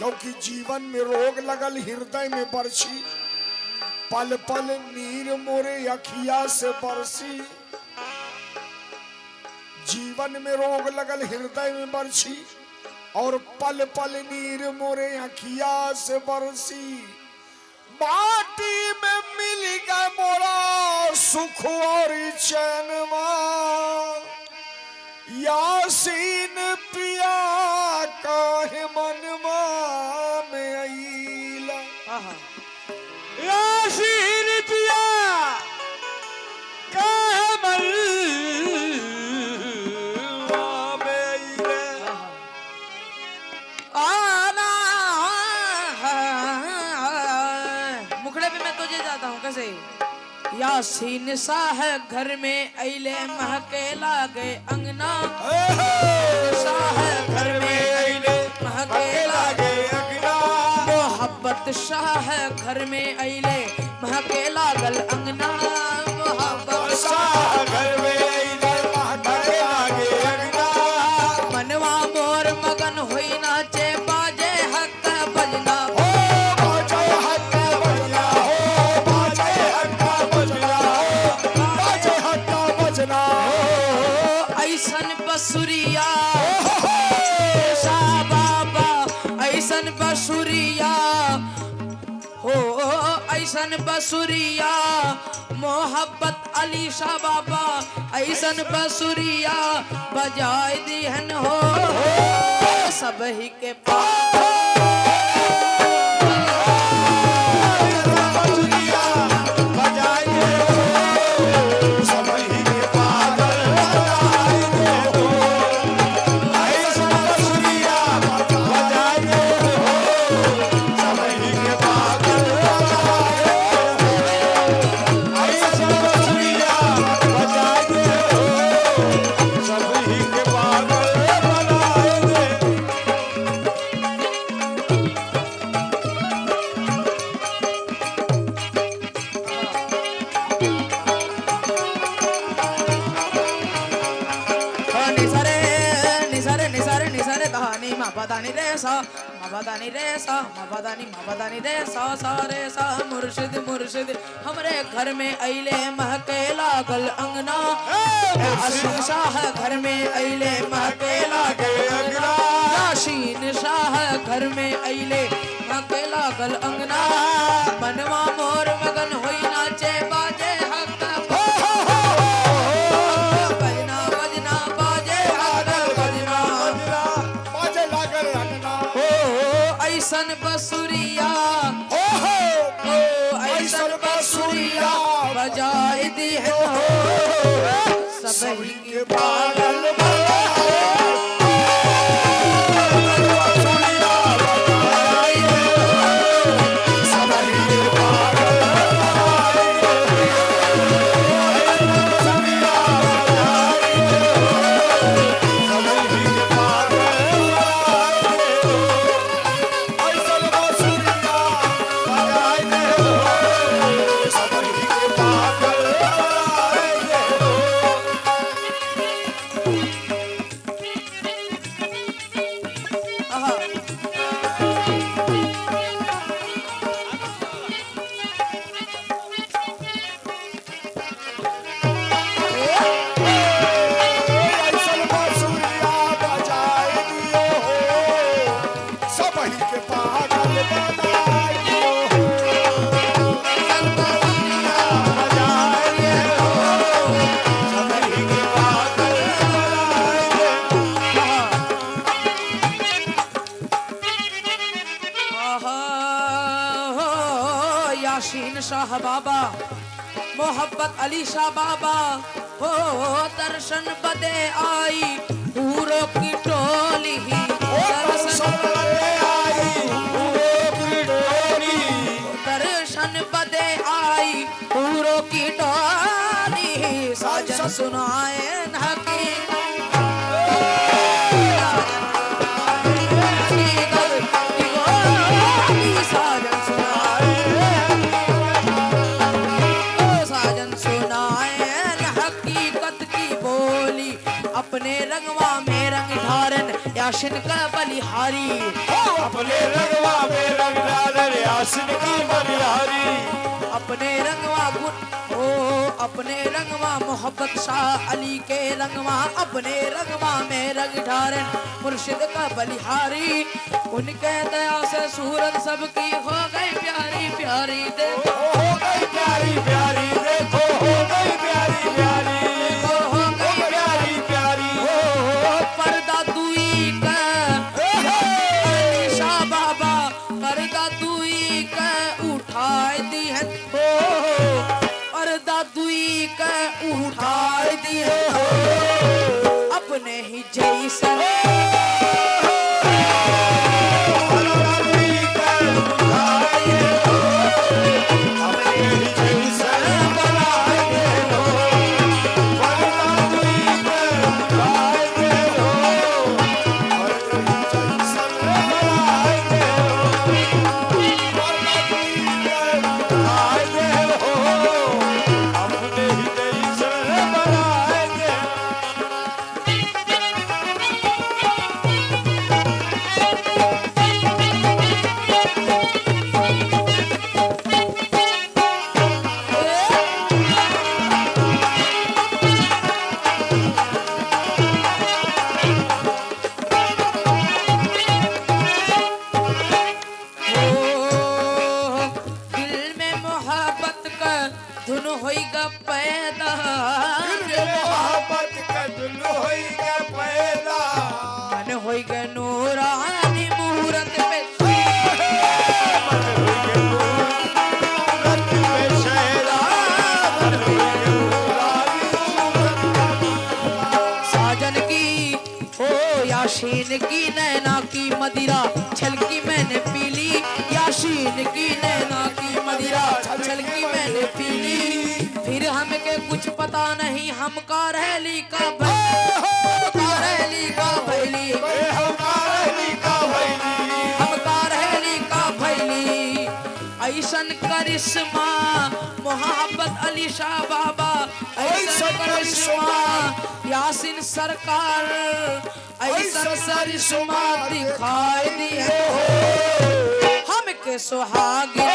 क्योंकि जीवन में रोग लगल हृदय में बरसी, पल पल नीर मोरे अखिया से बरसी। जीवन में रोग लगल हृदय में बरसी और पल पल नीर मोरे अखिया से बरसी। माटी में मिल गए मोरा सुख और चैनमा, यासीन पिया काहे मनमा में आईला। यासीन पिया काहे मनवा में आईला। आना मुखड़े पे मैं तुझे जाता हूँ कैसे। यासीन सा है घर में अइले महके लागे अंगना। सा है घर में अइले महके लागे अंगना। मोहब्बत शाह है घर में अइले महके लागल अंगना। मोहब्बत शाह घर में अइले महके लागे अंगना। मनवा मोर मगन होई नाचे बाजे हक बजना। ऐसन बसुरिया शाह बाबा, ऐसन बसुरिया हो, ऐसन बसुरिया मोहब्बत अली शाह बाबा। ऐसन बसुरिया बजाय दिहन हो सब ही के पास। मबदानी रे सा रे सा। मुर्शिद मुर्शिद हमरे घर में अइले महके लागल अंगना। यासीन शाह घर में अइले महके लागल अंगना। यासीन शाह घर में अइले महके लागल अंगना। मनवा मोर मगन होई नाचे बाजे हक बजना बजना बाजे हक बजना बाजे लागल अंगना। ऐसन बसुरिया ऐसन बसुरिया बजाए दिए सब ही के पागल यासीन शाह बाबा, मोहब्बत अली शाह बाबा हो दर्शन बदे आई पूरों की टोली। दर्शन बदे आई पूरों की टोली। दर्शन बदे आई पूरों की टोली। साजन सुनाए हकी यासिन का बलिहारी अपने रंगवा में रंग डाल यासिन की बलिहारी अपने रंगवा ओ अपने रंगवा मोहब्बत शाह अली के रंगवा अपने रंगवा में रंग ढारन मुर्शिद का बलिहारी उनके दया से सूरत सबकी हो गई प्यारी प्यारी देखो हो गई प्यारी प्यारी देखो हो गई प्यारी प्यारी हो गई प्यारी प्यारी ओ पर्दा दुई का अली शाह बाबा पर्दा दुई का उठाए दी है पर्दा दुई का उठाए दी है अपने ही जैसा धुन होइगा पैदा मोहब्बत का दिल होइगा पैदा मन होइगा नूरानी मुहूर्त पे साजन की ओ याशीन की नैना की मदिरा छलकी मैंने पीली याशीन की नैना की मदिरा छलकी मैंने पीली फिर हमके कुछ पता नहीं हम कारहेली का कारहेली का भैली हम कारहेली का भैली ऐसन करिश्मा मोहब्बत अली शाह बाबा ऐसन करिश्मा यासिन सरकार ऐसन करिश्मा दिखाई दिए हमके सुहागिन